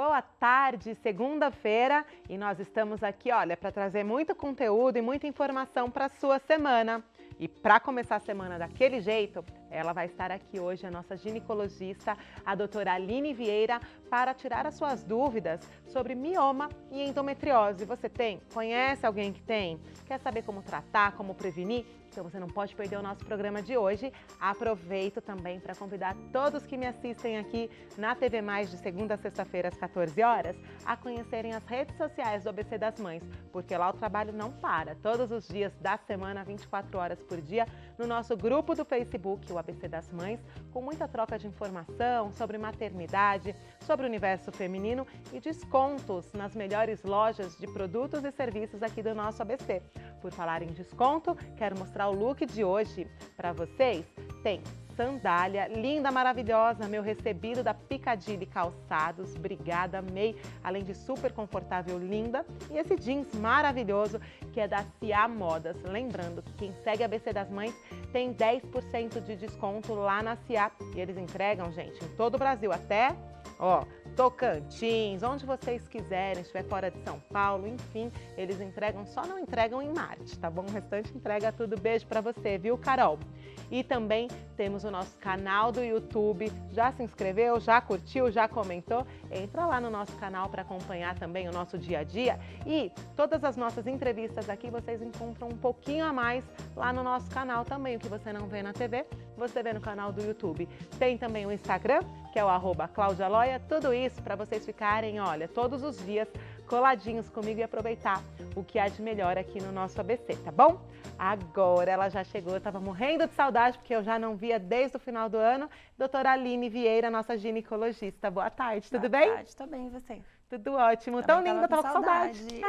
Boa tarde, segunda-feira, e nós estamos aqui, olha, para trazer muito conteúdo e muita informação para a sua semana. E para começar a semana daquele jeito, ela vai estar aqui hoje, a nossa ginecologista, a doutora Aline Vieira, para tirar as suas dúvidas sobre mioma e endometriose. Você tem? Conhece alguém que tem? Quer saber como tratar, como prevenir? Então você não pode perder o nosso programa de hoje. Aproveito também para convidar todos que me assistem aqui na TV Mais de segunda a sexta-feira às 14 horas a conhecerem as redes sociais do ABC das Mães, porque lá o trabalho não para. Todos os dias da semana, 24 horas por dia, no nosso grupo do Facebook, o ABC das Mães, com muita troca de informação sobre maternidade, sobre o universo feminino e descontos nas melhores lojas de produtos e serviços aqui do nosso ABC. Por falar em desconto, quero mostrar o look de hoje para vocês. Tem sandália linda, maravilhosa, meu recebido da Piccadilly Calçados, obrigada, amei, além de super confortável, linda. E esse jeans maravilhoso que é da C&A Modas. Lembrando que quem segue a ABC das Mães tem 10% de desconto lá na C&A. E eles entregam, gente, em todo o Brasil, até, ó, Tocantins, onde vocês quiserem, estiver fora de São Paulo, enfim, eles entregam, só não entregam em Marte, tá bom? O restante entrega tudo. Beijo pra você, viu, Carol? E também temos o nosso canal do YouTube. Já se inscreveu? Já curtiu? Já comentou? Entra lá no nosso canal para acompanhar também o nosso dia a dia. E todas as nossas entrevistas aqui vocês encontram um pouquinho a mais lá no nosso canal também. O que você não vê na TV, você vê no canal do YouTube. Tem também o Instagram, que é o @claudialoia. Tudo isso para vocês ficarem, olha, todos os dias coladinhos comigo e aproveitar o que há de melhor aqui no nosso ABC, tá bom? Agora ela já chegou, eu tava morrendo de saudade porque eu já não via desde o final do ano. Doutora Aline Vieira, nossa ginecologista. Boa tarde, tudo bem? Boa tarde, tô bem, e você? Tudo ótimo, tão linda, tava com saudade.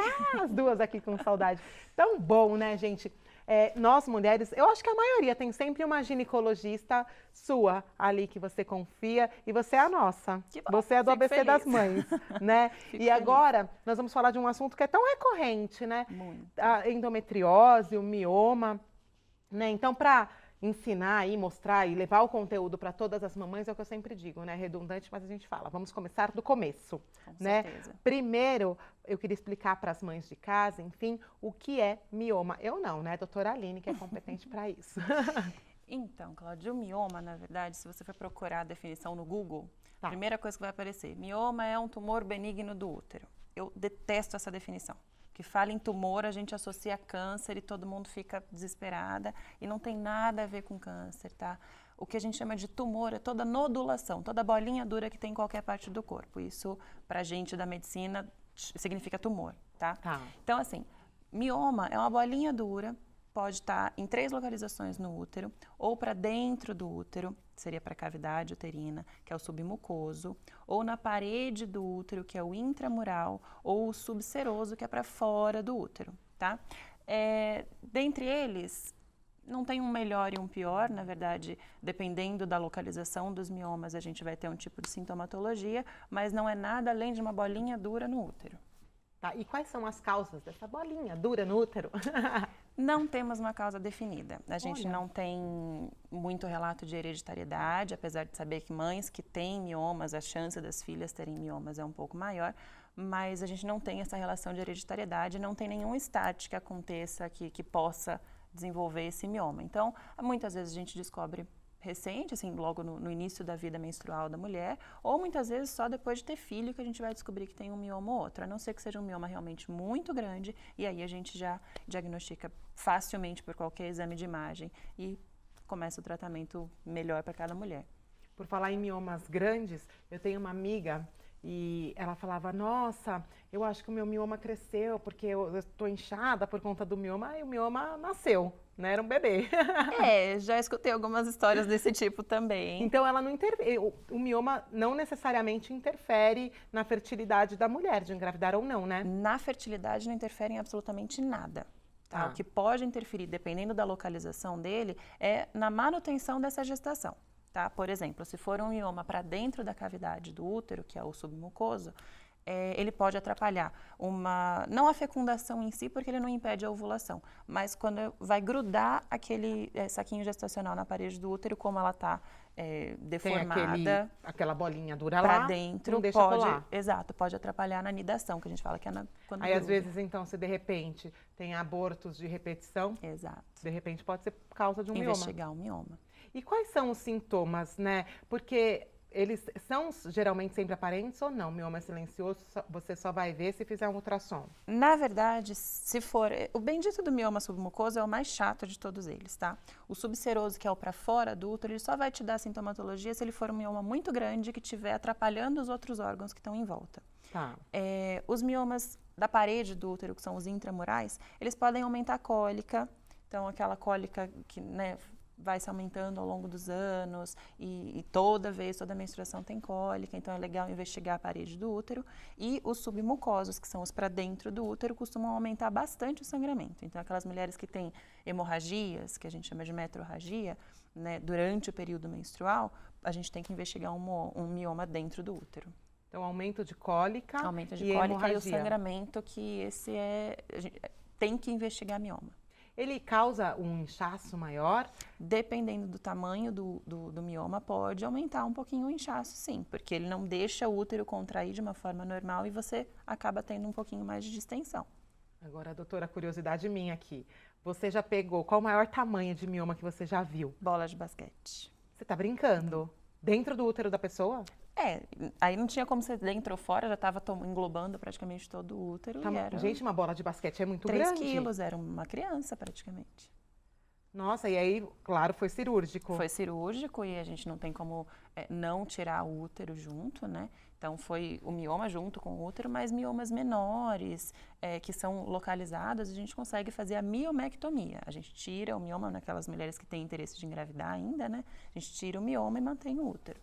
As duas aqui com saudade. Tão bom, né, gente? Nós mulheres, eu acho que a maioria tem sempre uma ginecologista sua ali que você confia e você é a nossa. Que bom, você é do ABC feliz. das Mães, né? Fico E feliz. agora nós vamos falar de um assunto que é tão recorrente, né? Muito. A endometriose, o mioma, né? Então, para ensinar e mostrar e levar o conteúdo para todas as mamães é o que eu sempre digo, né? Redundante, mas a gente fala. Vamos começar do começo, Com né? certeza. Primeiro, eu queria explicar para as mães de casa, enfim, o que é mioma. Eu não, né? Doutora Aline, que é competente para isso. Então, Cláudia, o mioma, na verdade, se você for procurar a definição no Google, Tá. a primeira coisa que vai aparecer, mioma é um tumor benigno do útero. Eu detesto essa definição. Que fala em tumor, a gente associa a câncer e todo mundo fica desesperada e não tem nada a ver com câncer, tá? O que a gente chama de tumor é toda nodulação, toda bolinha dura que tem em qualquer parte do corpo. Isso, pra gente da medicina, significa tumor, tá? Tá. Então, assim, mioma é uma bolinha dura, pode estar em 3 localizações no útero, ou para dentro do útero, seria para a cavidade uterina, que é o submucoso, ou na parede do útero, que é o intramural, ou o subseroso, que é para fora do útero, tá? Dentre eles, não tem um melhor e um pior, na verdade, dependendo da localização dos miomas, a gente vai ter um tipo de sintomatologia, mas não é nada além de uma bolinha dura no útero. Tá. E quais são as causas dessa bolinha dura no útero? Não temos uma causa definida. A gente Olha. não tem muito relato de hereditariedade, apesar de saber que mães que têm miomas, a chance das filhas terem miomas é um pouco maior, mas a gente não tem essa relação de hereditariedade, não tem nenhum estágio que aconteça que possa desenvolver esse mioma. Então, muitas vezes a gente descobre recente, assim, logo no início da vida menstrual da mulher, ou muitas vezes só depois de ter filho que a gente vai descobrir que tem um mioma ou outro, a não ser que seja um mioma realmente muito grande, e aí a gente já diagnostica facilmente por qualquer exame de imagem e começa o tratamento melhor para cada mulher. Por falar em miomas grandes, eu tenho uma amiga e ela falava, nossa, eu acho que o meu mioma cresceu porque eu estou inchada por conta do mioma, e o mioma nasceu, né? Era um bebê. Já escutei algumas histórias desse tipo também. Então, ela não o mioma não necessariamente interfere na fertilidade da mulher, de engravidar ou não, né? Na fertilidade não interfere em absolutamente nada. Tá? O que pode interferir, dependendo da localização dele, é na manutenção dessa gestação. Tá? Por exemplo, se for um mioma para dentro da cavidade do útero, que é o submucoso, ele pode atrapalhar não a fecundação em si, porque ele não impede a ovulação, mas quando vai grudar aquele saquinho gestacional na parede do útero, como ela está deformada aquela bolinha dura para lá, dentro, não deixa colar. Exato, pode atrapalhar na nidação, que a gente fala que é quando Aí, às gruda. vezes, então, se de repente tem abortos de repetição, Exato. de repente pode ser por causa de um mioma. Investigar o mioma. E quais são os sintomas, né? Porque eles são geralmente sempre aparentes ou não? Mioma silencioso, você só vai ver se fizer um ultrassom. Na verdade, se for... O bendito do mioma submucoso é o mais chato de todos eles, tá? O subseroso, que é o para fora do útero, ele só vai te dar sintomatologia se ele for um mioma muito grande que estiver atrapalhando os outros órgãos que estão em volta. Tá. Os miomas da parede do útero, que são os intramurais, eles podem aumentar a cólica. Então, aquela cólica que, né, vai se aumentando ao longo dos anos e toda menstruação tem cólica, então é legal investigar a parede do útero. E os submucosos, que são os para dentro do útero, costumam aumentar bastante o sangramento. Então, aquelas mulheres que têm hemorragias, que a gente chama de metrorragia, né, durante o período menstrual, a gente tem que investigar um mioma dentro do útero. Então, aumento de cólica e hemorragia. o sangramento, que esse a gente tem que investigar mioma. Ele causa um inchaço maior? Dependendo do tamanho do mioma, pode aumentar um pouquinho o inchaço, sim, porque ele não deixa o útero contrair de uma forma normal e você acaba tendo um pouquinho mais de distensão. Agora, doutora, curiosidade minha aqui. Você já pegou, qual o maior tamanho de mioma que você já viu? Bola de basquete. Você tá brincando? Dentro do útero da pessoa? Aí não tinha como ser dentro ou fora, já estava englobando praticamente todo o útero. Gente, uma bola de basquete é muito 3 grande. 3 quilos, era uma criança praticamente. Nossa, e aí, claro, foi cirúrgico. Foi cirúrgico e a gente não tem como não tirar o útero junto, né? Então, foi o mioma junto com o útero, mas miomas menores, que são localizados, a gente consegue fazer a miomectomia. A gente tira o mioma naquelas mulheres que têm interesse de engravidar ainda, né? A gente tira o mioma e mantém o útero.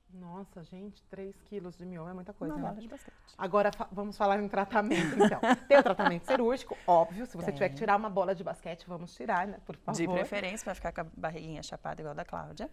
Nossa, gente, 3 quilos de mioma é muita coisa, Uma né? bola de basquete. Agora, vamos falar em tratamento, então. Tem o tratamento cirúrgico, óbvio. Se você tiver que tirar uma bola de basquete, vamos tirar, né? Por favor. De preferência, para ficar com a barriguinha chapada igual a da Cláudia.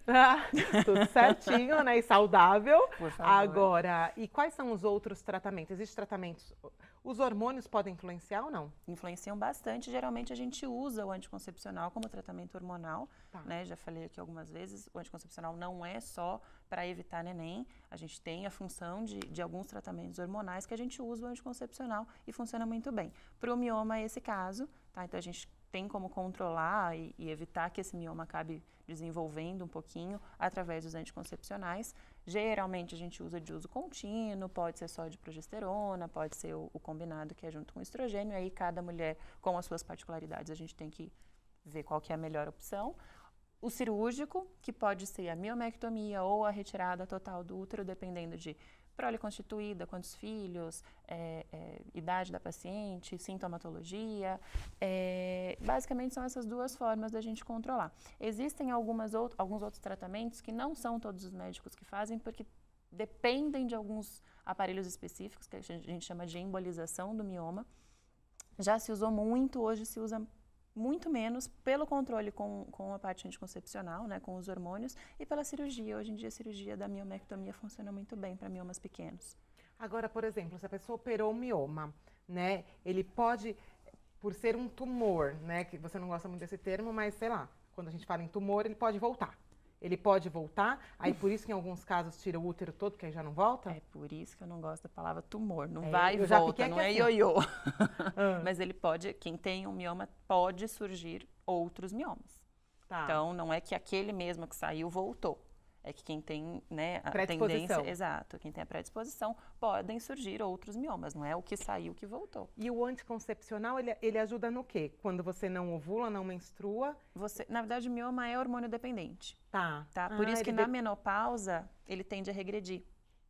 Tudo certinho, né? E saudável. Por favor. Agora, e quais são os outros tratamentos? Existem tratamentos... Os hormônios podem influenciar ou não? Influenciam bastante. Geralmente a gente usa o anticoncepcional como tratamento hormonal, né? Já falei aqui algumas vezes, o anticoncepcional não é só para evitar neném. A gente tem a função de alguns tratamentos hormonais que a gente usa o anticoncepcional e funciona muito bem. Para o mioma é esse caso, tá? Então a gente tem como controlar e evitar que esse mioma acabe desenvolvendo um pouquinho através dos anticoncepcionais. Geralmente a gente usa de uso contínuo, pode ser só de progesterona, pode ser o combinado que é junto com estrogênio, aí cada mulher com as suas particularidades a gente tem que ver qual que é a melhor opção. O cirúrgico, que pode ser a miomectomia ou a retirada total do útero, dependendo de prole constituída, quantos filhos, idade da paciente, sintomatologia. Basicamente são essas duas formas da gente controlar. Existem alguns outros tratamentos que não são todos os médicos que fazem, porque dependem de alguns aparelhos específicos, que a gente chama de embolização do mioma. Já se usou muito, hoje se usa muito menos pelo controle com a parte anticoncepcional, né, com os hormônios, e pela cirurgia. Hoje em dia a cirurgia da miomectomia funciona muito bem para miomas pequenos. Agora, por exemplo, se a pessoa operou um mioma, né, ele pode, por ser um tumor, né, que você não gosta muito desse termo, mas sei lá, quando a gente fala em tumor, ele pode voltar. Ele pode voltar, aí por isso que em alguns casos tira o útero todo, que aí já não volta? É por isso que eu não gosto da palavra tumor. Não vai e volta, não é assim. ioiô. Mas ele pode, quem tem um mioma, pode surgir outros miomas. Tá. Então, não é que aquele mesmo que saiu voltou. É que quem tem, né, a predisposição. tendência, exato, quem tem a predisposição, podem surgir outros miomas, não é o que saiu que voltou. E o anticoncepcional, ele ajuda no quê? Quando você não ovula, não menstrua? Na verdade, o mioma é hormônio dependente. Tá. Por isso que na menopausa, ele tende a regredir.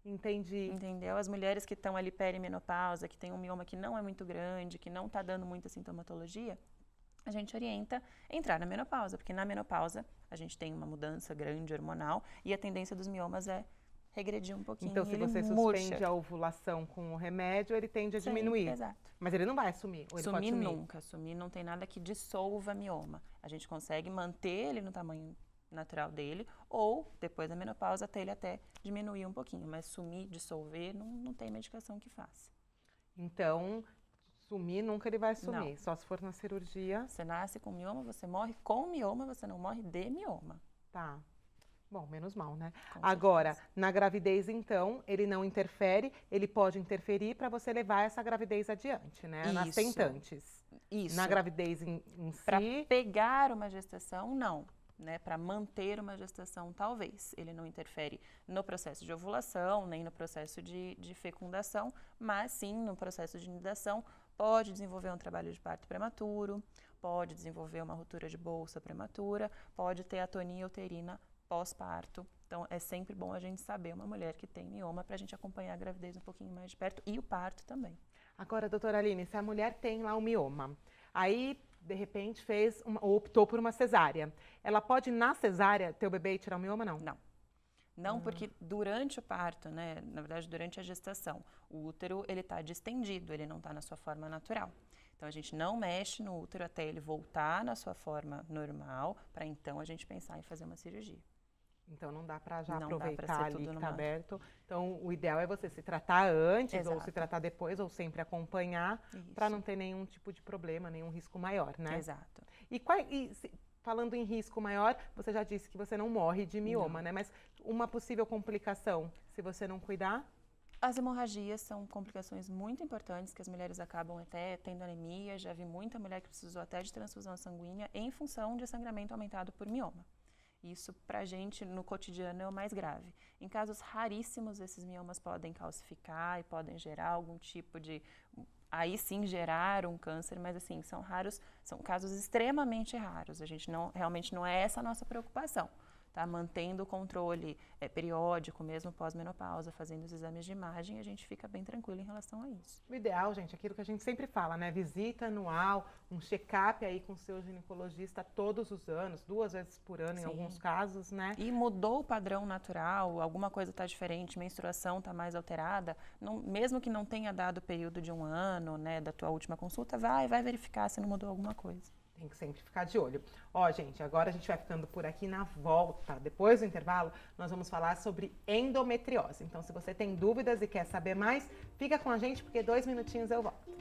Entendi. Entendeu? As mulheres que estão ali perimenopausa, que tem um mioma que não é muito grande, que não está dando muita sintomatologia, a gente orienta a entrar na menopausa, porque na menopausa a gente tem uma mudança grande hormonal e a tendência dos miomas é regredir um pouquinho. Então, se você suspende a ovulação com o remédio, ele tende a diminuir. Exato. Mas ele não vai sumir, ou ele pode sumir? Nunca. Sumir não tem nada que dissolva mioma. A gente consegue manter ele no tamanho natural dele, ou depois da menopausa até ele diminuir um pouquinho. Mas sumir, dissolver, não tem medicação que faça. Então, sumir nunca ele vai sumir, não. só se for na cirurgia. Você nasce com mioma, você morre com mioma, você não morre de mioma. Tá. Bom, menos mal, né? Com Agora, certeza. na gravidez, então, ele não interfere, ele pode interferir para você levar essa gravidez adiante, né? Nas Isso, tentantes. Na isso. gravidez em Para si, pegar uma gestação, não. Né? Para manter uma gestação, talvez. Ele não interfere no processo de ovulação, nem no processo de fecundação, mas sim no processo de nidação. Pode desenvolver um trabalho de parto prematuro, pode desenvolver uma ruptura de bolsa prematura, pode ter atonia uterina pós-parto. Então, é sempre bom a gente saber uma mulher que tem mioma para a gente acompanhar a gravidez um pouquinho mais de perto e o parto também. agora, doutora Aline, se a mulher tem lá o mioma, aí, de repente, ou optou por uma cesárea, ela pode, na cesárea, ter o bebê e tirar o mioma, não? Não. Não, porque durante o parto, né, na verdade, durante a gestação, o útero, ele está distendido, ele não está na sua forma natural. Então, a gente não mexe no útero até ele voltar na sua forma normal, para então a gente pensar em fazer uma cirurgia. Então não dá para já Não dá pra aproveitar ser ali tudo que está numa... aberto. Então o ideal é você se tratar antes, ou se Exato. tratar depois, ou sempre acompanhar, para não ter nenhum tipo de problema, nenhum risco maior, né? Exato. Falando em risco maior, você já disse que você não morre de mioma, né? Mas uma possível complicação, se você não cuidar? As hemorragias são complicações muito importantes, que as mulheres acabam até tendo anemia. Já vi muita mulher que precisou até de transfusão sanguínea em função de sangramento aumentado por mioma. Isso, pra gente, no cotidiano, é o mais grave. Em casos raríssimos, esses miomas podem calcificar e podem gerar algum tipo de... Aí sim, gerar um câncer, mas assim, são raros, são casos extremamente raros. A gente realmente não é essa a nossa preocupação. Tá? Mantendo o controle periódico, mesmo pós-menopausa, fazendo os exames de imagem, a gente fica bem tranquilo em relação a isso. O ideal, gente, é aquilo que a gente sempre fala, né? Visita anual, um check-up aí com o seu ginecologista todos os anos, 2 vezes por ano em alguns casos, né? E mudou o padrão natural, alguma coisa está diferente, menstruação está mais alterada, mesmo que não tenha dado o período de 1 ano, né, da tua última consulta, vai verificar se não mudou alguma coisa. Tem que sempre ficar de olho. Ó, gente, agora a gente vai ficando por aqui. Na volta, depois do intervalo, nós vamos falar sobre endometriose. Então, se você tem dúvidas e quer saber mais, fica com a gente, porque 2 minutinhos eu volto.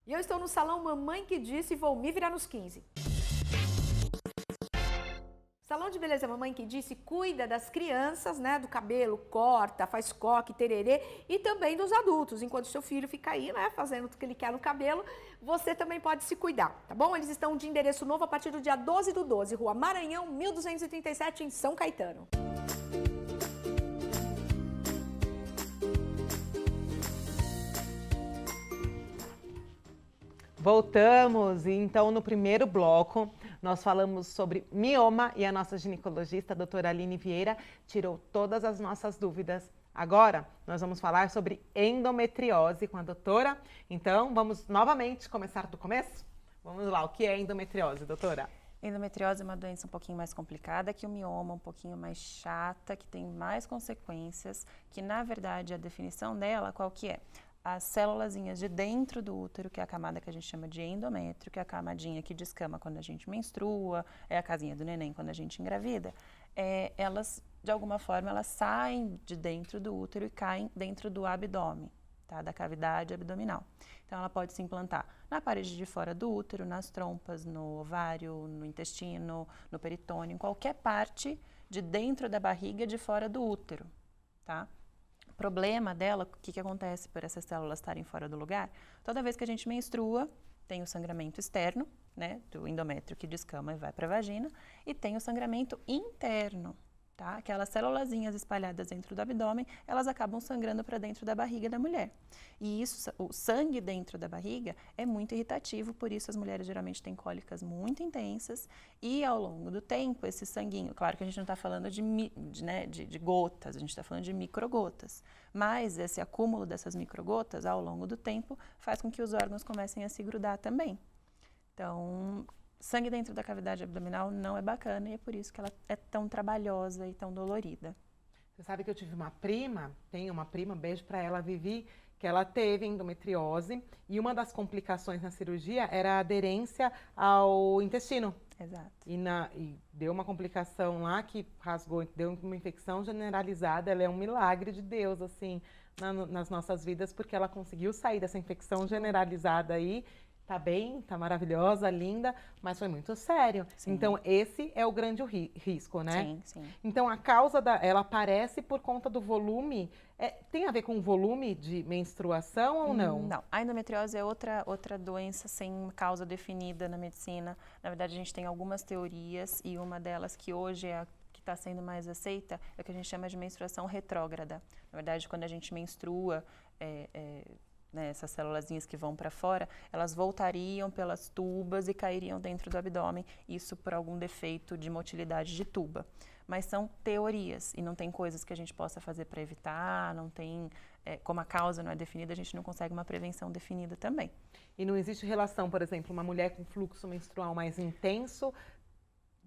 E eu estou no salão Mamãe que Disse e vou me virar nos 15. Salão de beleza Mamãe que Disse cuida das crianças, né, do cabelo, corta, faz coque, tererê, e também dos adultos. Enquanto seu filho fica aí, né, fazendo o que ele quer no cabelo, você também pode se cuidar, tá bom? Eles estão de endereço novo a partir do dia 12/12, Rua Maranhão, 1237, em São Caetano. Voltamos, e então no primeiro bloco nós falamos sobre mioma e a nossa ginecologista, a doutora Aline Vieira, tirou todas as nossas dúvidas. Agora nós vamos falar sobre endometriose com a doutora. Então vamos novamente começar do começo? Vamos lá, o que é endometriose, doutora? Endometriose é uma doença um pouquinho mais complicada que o mioma, um pouquinho mais chata, que tem mais consequências, que na verdade a definição dela qual que é? As célulazinhas de dentro do útero, que é a camada que a gente chama de endométrio, que é a camadinha que descama quando a gente menstrua, é a casinha do neném quando a gente engravida, elas, de alguma forma, elas saem de dentro do útero e caem dentro do abdômen, tá? Da cavidade abdominal. Então, ela pode se implantar na parede de fora do útero, nas trompas, no ovário, no intestino, no peritônio, em qualquer parte de dentro da barriga de fora do útero, tá? O problema dela, o que acontece por essas células estarem fora do lugar? Toda vez que a gente menstrua, tem o sangramento externo, né, do endométrio que descama e vai para a vagina, e tem o sangramento interno, tá? Aquelas célulazinhas espalhadas dentro do abdômen, elas acabam sangrando para dentro da barriga da mulher. E isso, o sangue dentro da barriga é muito irritativo, por isso as mulheres geralmente têm cólicas muito intensas e ao longo do tempo esse sanguinho, claro que a gente não está falando de gotas, a gente está falando de microgotas, mas esse acúmulo dessas microgotas ao longo do tempo faz com que os órgãos comecem a se grudar também. Então, sangue dentro da cavidade abdominal não é bacana e é por isso que ela é tão trabalhosa e tão dolorida. Você sabe que eu tive uma prima, tenho uma prima, beijo pra ela, Vivi, que ela teve endometriose e uma das complicações na cirurgia era a aderência ao intestino. Exato. E deu uma complicação lá que rasgou, deu uma infecção generalizada. Ela é um milagre de Deus, assim, nas nossas vidas, porque ela conseguiu sair dessa infecção generalizada aí. Tá bem, tá maravilhosa, linda, mas foi muito sério. Sim. Então, esse é o grande risco, né? Sim, sim. Então, a causa ela aparece por conta do volume. Tem a ver com o volume de menstruação ou não? Não. A endometriose é outra doença sem causa definida na medicina. Na verdade, a gente tem algumas teorias e uma delas que hoje é a que está sendo mais aceita é o que a gente chama de menstruação retrógrada. Na verdade, quando a gente menstrua, essas célulazinhas que vão para fora, elas voltariam pelas tubas e cairiam dentro do abdômen, isso por algum defeito de motilidade de tuba. Mas são teorias e não tem coisas que a gente possa fazer para evitar, não tem, como a causa não é definida, a gente não consegue uma prevenção definida também. E não existe relação, por exemplo, uma mulher com fluxo menstrual mais intenso,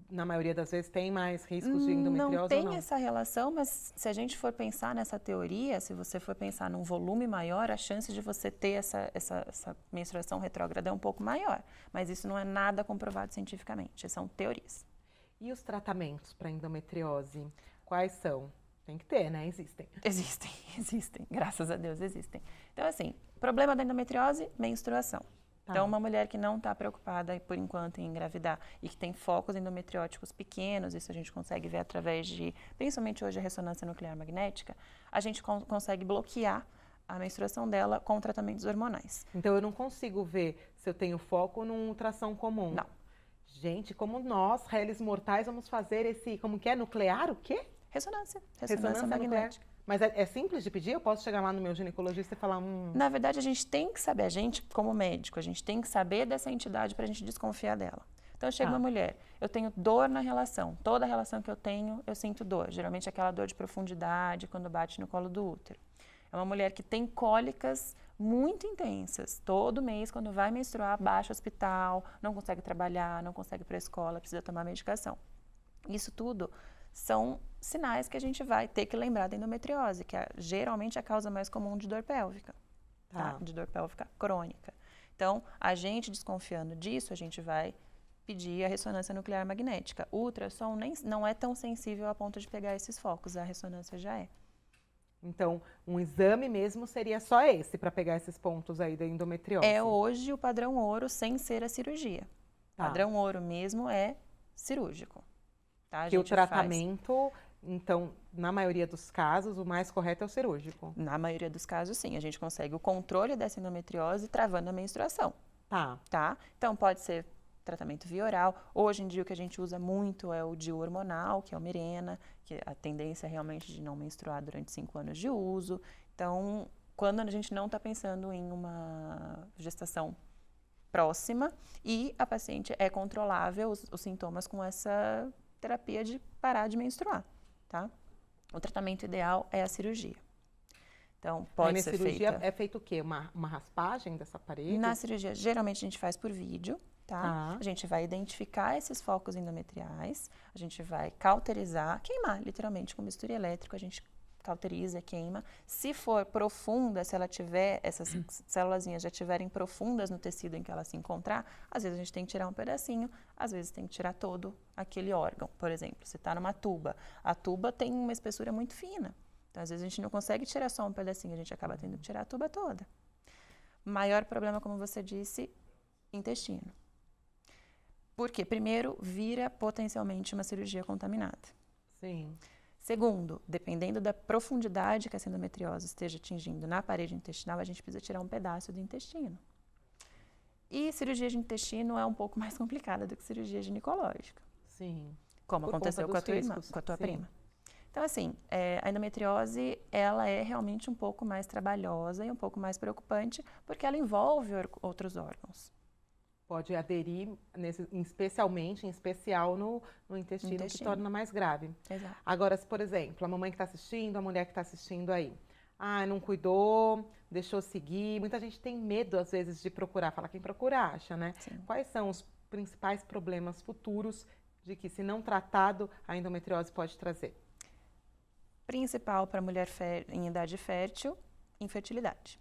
na maioria das vezes tem mais riscos de endometriose não ou tem não? essa relação, mas se a gente for pensar nessa teoria, se você for pensar num volume maior, a chance de você ter essa menstruação retrógrada é um pouco maior. Mas isso não é nada comprovado cientificamente, são teorias. E os tratamentos para endometriose, quais são? Tem que ter, né? Existem. Existem. Graças a Deus existem. Então, assim, problema da endometriose, menstruação. Então, uma mulher que não está preocupada, por enquanto, em engravidar e que tem focos endometrióticos pequenos, isso a gente consegue ver através de, principalmente hoje, a ressonância nuclear magnética, a gente consegue bloquear a menstruação dela com tratamentos hormonais. Então, eu não consigo ver se eu tenho foco num ultrassom comum. Não. Gente, como nós, réis mortais, vamos fazer esse, como que é, nuclear, o quê? Ressonância Nuclear. magnética. Mas é simples de pedir? Eu posso chegar lá no meu ginecologista e falar... Na verdade, a gente tem que saber, a gente como médico, a gente tem que saber dessa entidade para a gente desconfiar dela. Então, chega uma mulher, eu tenho dor na relação, toda relação que eu tenho, eu sinto dor. Geralmente aquela dor de profundidade, quando bate no colo do útero. É uma mulher que tem cólicas muito intensas. Todo mês, quando vai menstruar, baixa o hospital, não consegue trabalhar, não consegue ir para a escola, precisa tomar medicação. Isso tudo são sinais que a gente vai ter que lembrar da endometriose, que é geralmente a causa mais comum de dor pélvica, tá? De dor pélvica crônica. Então, a gente desconfiando disso, a gente vai pedir a ressonância nuclear magnética. O ultrassom não é tão sensível a ponto de pegar esses focos, a ressonância já é. Então, um exame mesmo seria só esse, para pegar esses pontos aí da endometriose? É hoje o padrão ouro sem ser a cirurgia. Padrão ouro mesmo é cirúrgico. Tá? Que o tratamento, então, na maioria dos casos, o mais correto é o cirúrgico? Na maioria dos casos, sim. A gente consegue o controle dessa endometriose travando a menstruação. Tá? Então, pode ser tratamento via oral. Hoje em dia, o que a gente usa muito é o DIU hormonal, que é o Mirena, que a tendência é realmente de não menstruar durante 5 anos de uso. Então, quando a gente não está pensando em uma gestação próxima e a paciente é controlável os sintomas com essa terapia de parar de menstruar, tá? O tratamento ideal é a cirurgia. Então, pode ser feita... Na cirurgia é feito o quê? Uma raspagem dessa parede? Na cirurgia, geralmente a gente faz por vídeo, tá? A gente vai identificar esses focos endometriais, a gente vai cauterizar, queimar, literalmente, com bisturi elétrico, a gente cauteriza, queima. Se for profunda, se ela tiver, essas célulazinhas já estiverem profundas no tecido em que ela se encontrar, às vezes a gente tem que tirar um pedacinho, às vezes tem que tirar todo aquele órgão. Por exemplo, se está numa tuba, a tuba tem uma espessura muito fina. Então, às vezes a gente não consegue tirar só um pedacinho, a gente acaba tendo que tirar a tuba toda. Maior problema, como você disse, intestino. Por quê? Primeiro, vira potencialmente uma cirurgia contaminada. Sim. Segundo, dependendo da profundidade que essa endometriose esteja atingindo na parede intestinal, a gente precisa tirar um pedaço do intestino. E cirurgia de intestino é um pouco mais complicada do que cirurgia ginecológica. Sim. Como aconteceu com a tua irmã, com a tua prima. Então, assim, a endometriose, ela é realmente um pouco mais trabalhosa e um pouco mais preocupante, porque ela envolve outros órgãos. Pode aderir, especialmente, em especial no intestino, que torna mais grave. Exato. Agora, se, por exemplo, a mamãe que está assistindo, a mulher que está assistindo aí, não cuidou, deixou seguir, muita gente tem medo, às vezes, de procurar. Fala, quem procura acha, né? Sim. Quais são os principais problemas futuros de que, se não tratado, a endometriose pode trazer? Principal para mulher em idade fértil, infertilidade.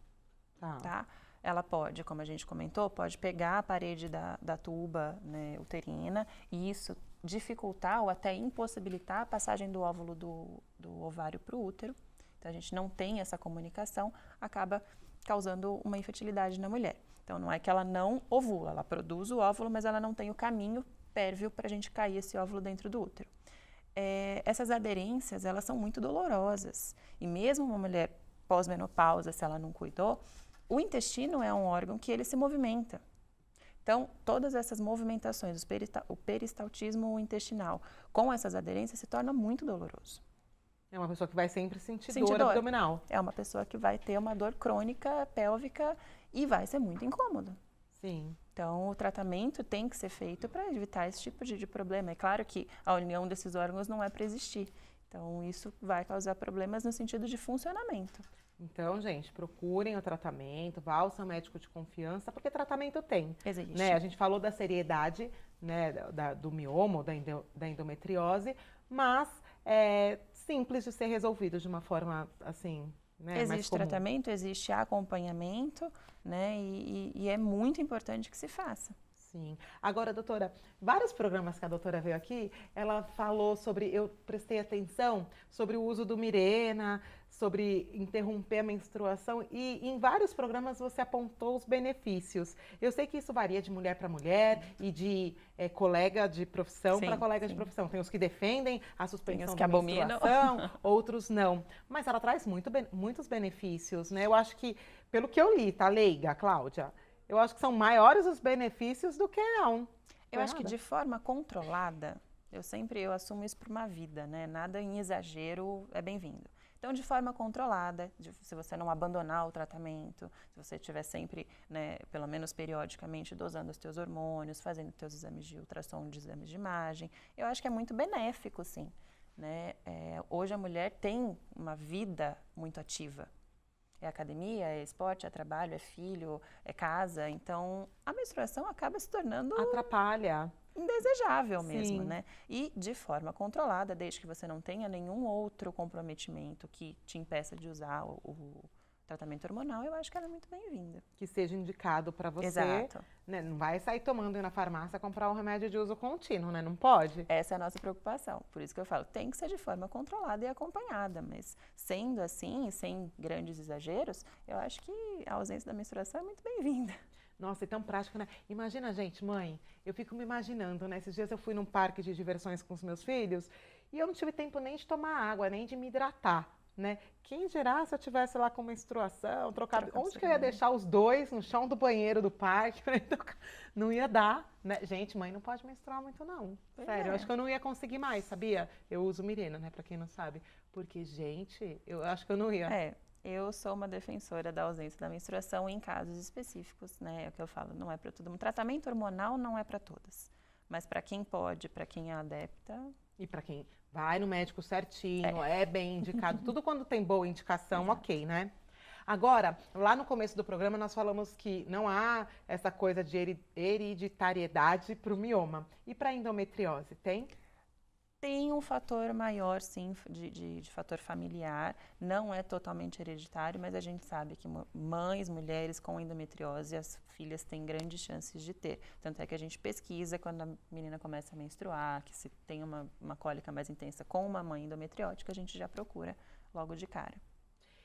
Tá? Ela pode, como a gente comentou, pode pegar a parede da tuba, né, uterina, e isso dificultar ou até impossibilitar a passagem do óvulo do ovário para o útero. Então, a gente não tem essa comunicação, acaba causando uma infertilidade na mulher. Então, não é que ela não ovula, ela produz o óvulo, mas ela não tem o caminho pérvio para a gente cair esse óvulo dentro do útero. Essas aderências, elas são muito dolorosas. E mesmo uma mulher pós-menopausa, se ela não cuidou, o intestino é um órgão que ele se movimenta. Então, todas essas movimentações, o peristaltismo intestinal, com essas aderências, se torna muito doloroso. É uma pessoa que vai sempre sentir dor abdominal. É uma pessoa que vai ter uma dor crônica, pélvica, e vai ser muito incômodo. Sim. Então, o tratamento tem que ser feito para evitar esse tipo de problema. É claro que a união desses órgãos não é para existir. Então, isso vai causar problemas no sentido de funcionamento. Então, gente, procurem o tratamento, vá ao seu médico de confiança, porque tratamento tem. Existe. Né? A gente falou da seriedade, né, do mioma, da endometriose, mas é simples de ser resolvido de uma forma, assim, né, existe tratamento, existe acompanhamento, né, e é muito importante que se faça. Sim. Agora, doutora, vários programas que a doutora veio aqui, ela falou sobre, eu prestei atenção sobre o uso do Mirena, sobre interromper a menstruação, e em vários programas você apontou os benefícios. Eu sei que isso varia de mulher para mulher e de colega de profissão para colega de profissão. Tem os que defendem a suspensão da menstruação, outros não. Mas ela traz muitos benefícios, né? Eu acho que, pelo que eu li, tá, leiga, Cláudia? Eu acho que são maiores os benefícios do que não. Eu acho que de forma controlada, eu assumo isso para uma vida, né? Nada em exagero é bem-vindo. Então, de forma controlada, se você não abandonar o tratamento, se você estiver sempre, né, pelo menos periodicamente, dosando os teus hormônios, fazendo teus exames de ultrassom, de exames de imagem, eu acho que é muito benéfico, sim. Né? Hoje a mulher tem uma vida muito ativa. É academia, é esporte, é trabalho, é filho, é casa. Então, a menstruação acaba se tornando... atrapalha. Indesejável mesmo, né? E de forma controlada, desde que você não tenha nenhum outro comprometimento que te impeça de usar o tratamento hormonal, eu acho que ela é muito bem-vinda. Que seja indicado para você. Exato. Né? Não vai sair tomando ir na farmácia comprar um remédio de uso contínuo, né? Não pode. Essa é a nossa preocupação. Por isso que eu falo, tem que ser de forma controlada e acompanhada. Mas sendo assim, sem grandes exageros, eu acho que a ausência da menstruação é muito bem-vinda. Nossa, é tão prático, né? Imagina, gente, mãe, eu fico me imaginando, né? Esses dias eu fui num parque de diversões com os meus filhos e eu não tive tempo nem de tomar água, nem de me hidratar, né? Quem dirá se eu tivesse lá com menstruação, trocado... Onde que eu ia deixar os dois no chão do banheiro do parque? Não ia dar, né? Gente, mãe não pode menstruar muito, não. Sério, eu acho que eu não ia conseguir mais, sabia? Eu uso Mirena, né? Pra quem não sabe. Porque, gente, eu acho que eu não ia. Eu sou uma defensora da ausência da menstruação em casos específicos, né? É o que eu falo, não é para todo mundo. Tratamento hormonal não é para todas, mas para quem pode, para quem é adepta. E para quem vai no médico certinho, é bem indicado. Tudo quando tem boa indicação, ok, né? Agora, lá no começo do programa nós falamos que não há essa coisa de hereditariedade para o mioma. E para a endometriose, tem? Tem um fator maior, sim, de fator familiar, não é totalmente hereditário, mas a gente sabe que mães, mulheres com endometriose, as filhas têm grandes chances de ter. Tanto é que a gente pesquisa quando a menina começa a menstruar, que se tem uma cólica mais intensa com uma mãe endometriótica, a gente já procura logo de cara.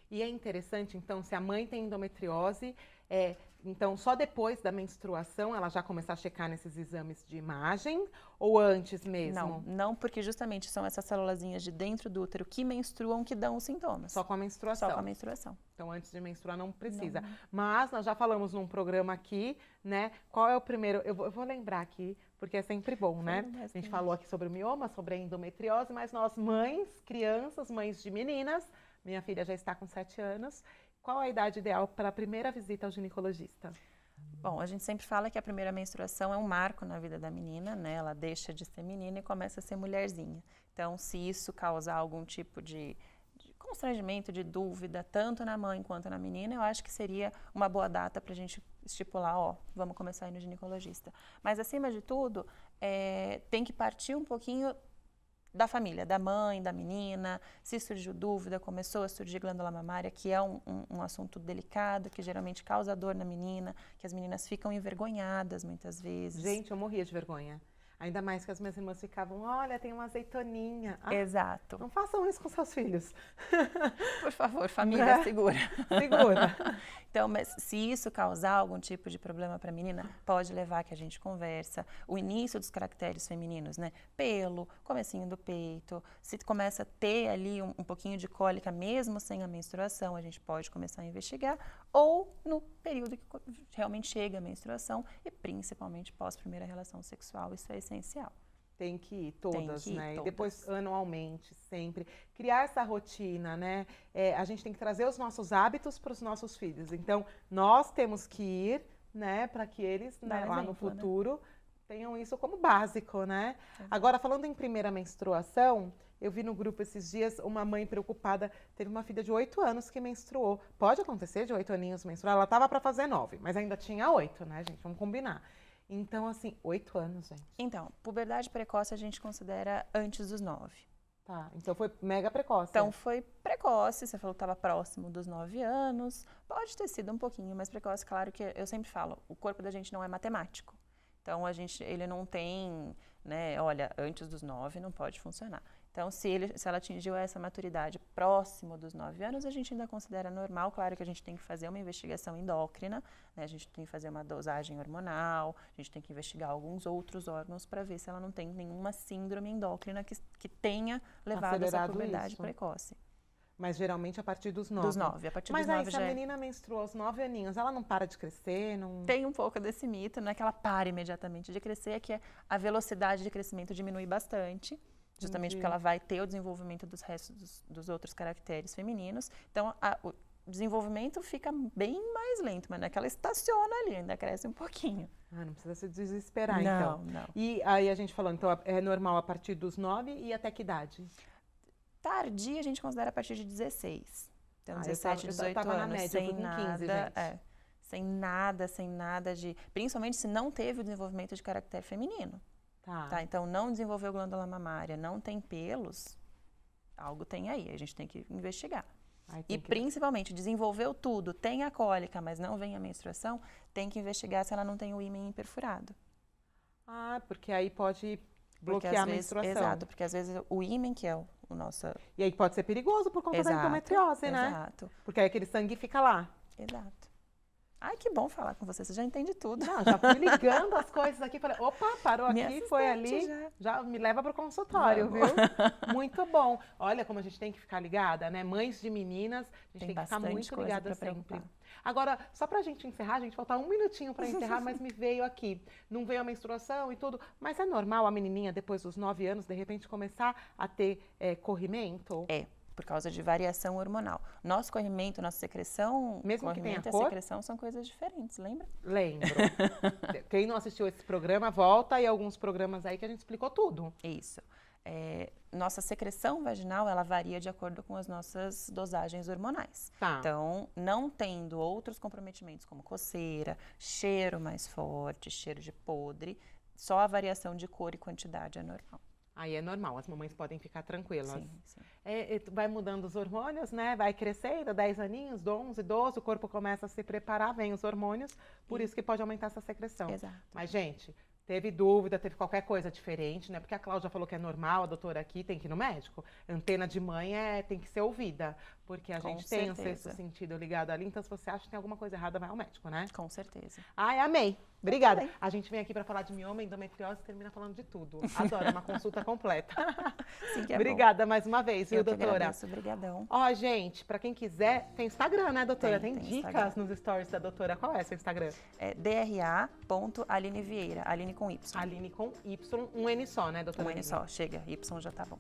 E é interessante, então, se a mãe tem endometriose, então só depois da menstruação ela já começar a checar nesses exames de imagem ou antes mesmo? Não, porque justamente são essas célulazinhas de dentro do útero que menstruam que dão os sintomas. Só com a menstruação? Só com a menstruação. Então, antes de menstruar não precisa. Não. Mas nós já falamos num programa aqui, né? Qual é o primeiro? Eu vou lembrar aqui, porque é sempre bom, né? A gente falou aqui sobre o mioma, sobre a endometriose, mas nós mães, crianças, mães de meninas, minha filha já está com 7 anos, qual a idade ideal para a primeira visita ao ginecologista? Bom, a gente sempre fala que a primeira menstruação é um marco na vida da menina, né? Ela deixa de ser menina e começa a ser mulherzinha. Então, se isso causar algum tipo de constrangimento, de dúvida, tanto na mãe quanto na menina, eu acho que seria uma boa data para a gente estipular, ó, vamos começar a ir no ginecologista. Mas, acima de tudo, tem que partir um pouquinho da família, da mãe, da menina. Se surgiu dúvida, começou a surgir glândula mamária, que é um assunto delicado, que geralmente causa dor na menina, que as meninas ficam envergonhadas muitas vezes. Gente, eu morria de vergonha. Ainda mais que as minhas irmãs ficavam, olha, tem uma azeitoninha. Exato. Não façam isso com seus filhos. Por favor, família, segura. Segura. Então, mas se isso causar algum tipo de problema para a menina, pode levar que a gente conversa. O início dos caracteres femininos, né? Pelo, comecinho do peito. Se começa a ter ali um pouquinho de cólica, mesmo sem a menstruação, a gente pode começar a investigar. Ou no período que realmente chega a menstruação e principalmente pós-primeira relação sexual, isso é essencial. Tem que ir todas, né? Todas. E depois, anualmente, sempre. Criar essa rotina, né? A gente tem que trazer os nossos hábitos para os nossos filhos. Então, nós temos que ir, né? Para que eles, né, lá no futuro, tenham isso como básico, né? Agora, falando em primeira menstruação, eu vi no grupo esses dias uma mãe preocupada, teve uma filha de 8 anos que menstruou. Pode acontecer de 8 aninhos menstruar? Ela estava para fazer 9, mas ainda tinha 8, né, gente? Vamos combinar. Então, assim, 8 anos, gente. Então, puberdade precoce a gente considera antes dos 9. Tá, então foi mega precoce. Então, foi precoce, você falou que estava próximo dos 9 anos. Pode ter sido um pouquinho mais precoce, claro que eu sempre falo, o corpo da gente não é matemático. Então, ele não tem, né, olha, antes dos 9 não pode funcionar. Então, se ela atingiu essa maturidade próximo dos 9 anos, a gente ainda considera normal. Claro que a gente tem que fazer uma investigação endócrina, né? A gente tem que fazer uma dosagem hormonal, a gente tem que investigar alguns outros órgãos para ver se ela não tem nenhuma síndrome endócrina que tenha levado a essa puberdade precoce. Mas geralmente a partir dos 9. Dos 9, a partir dos 9 Mas aí, se a menina menstruou aos 9 aninhos, ela não para de crescer? Não... Tem um pouco desse mito, não é que ela para imediatamente de crescer, é que a velocidade de crescimento diminui bastante. Justamente porque ela vai ter o desenvolvimento dos restos dos outros caracteres femininos. Então, o desenvolvimento fica bem mais lento, mas não é que ela estaciona ali, ainda cresce um pouquinho. Ah, não precisa se desesperar, então. Não. E aí a gente falou, então é normal a partir dos 9 e até que idade? Tardia a gente considera a partir de 16. Então, 17, 18 eu tava anos, na média, sem eu fui com 15, nada, gente. sem nada de... Principalmente se não teve o desenvolvimento de caractere feminino. Tá, então, não desenvolveu glândula mamária, não tem pelos, algo tem aí, a gente tem que investigar. Principalmente, desenvolveu tudo, tem a cólica, mas não vem a menstruação, tem que investigar se ela não tem o ímen perfurado. Ah, porque aí pode bloquear a menstruação. Exato, porque às vezes o ímen, que é o nosso... E aí pode ser perigoso por conta da endometriose, né? Exato. Porque aí aquele sangue fica lá. Exato. Ai, que bom falar com você já entende tudo. Não, já fui ligando as coisas aqui, falei, opa, parou aqui, foi ali, já me leva para o consultório, viu? Muito bom. Olha como a gente tem que ficar ligada, né? Mães de meninas, a gente tem que ficar muito ligada sempre. Agora, só pra gente encerrar, gente, falta um minutinho para encerrar, mas me veio aqui. Não veio a menstruação e tudo, mas é normal a menininha, depois dos 9 anos, de repente começar a ter corrimento? Por causa de variação hormonal. Nosso corrimento, nossa secreção, mesmo que tenha e a secreção são coisas diferentes, lembra? Lembro. Quem não assistiu esse programa, volta e alguns programas aí que a gente explicou tudo. Isso. Nossa secreção vaginal, ela varia de acordo com as nossas dosagens hormonais. Tá. Então, não tendo outros comprometimentos como coceira, cheiro mais forte, cheiro de podre, só a variação de cor e quantidade é normal. Aí é normal, as mamães podem ficar tranquilas. Sim. Vai mudando os hormônios, né? Vai crescendo, 10 aninhos, 11, 12, o corpo começa a se preparar, vem os hormônios, por isso que pode aumentar essa secreção. Exato. Mas, gente, teve dúvida, teve qualquer coisa diferente, né? Porque a Cláudia falou que é normal, a doutora aqui tem que ir no médico. Antena de mãe tem que ser ouvida. Porque a Com gente tem um certeza. sexto sentido ligado ali, então se você acha que tem alguma coisa errada, vai ao médico, né? Com certeza. Ai, amei. Obrigada. também. A gente vem aqui para falar de mioma, endometriose e termina falando de tudo. Adoro, é uma consulta completa. Sim, que é Obrigada mais uma vez, bom. viu, Eu que doutora? agradeço, brigadão. Ó, gente, para quem quiser, tem Instagram, né, doutora? Tem Dicas Instagram. nos stories da doutora. Qual é seu Instagram? É DRA.Aline Vieira, Aline com Y. Aline com Y, um N só, né, doutora? Um N Aline? só, chega, Y já tá bom.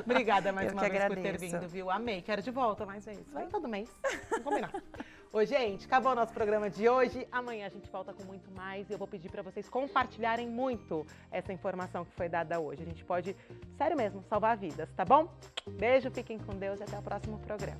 Obrigada mais Eu uma que vez por ter agradeço. vindo, viu? Amei. Quero de volta mais vezes. Vai todo mês. Vamos combinar. Ô, gente, acabou o nosso programa de hoje. Amanhã a gente volta com muito mais e eu vou pedir para vocês compartilharem muito essa informação que foi dada hoje. A gente pode, sério mesmo, salvar vidas, tá bom? Beijo, fiquem com Deus e até o próximo programa.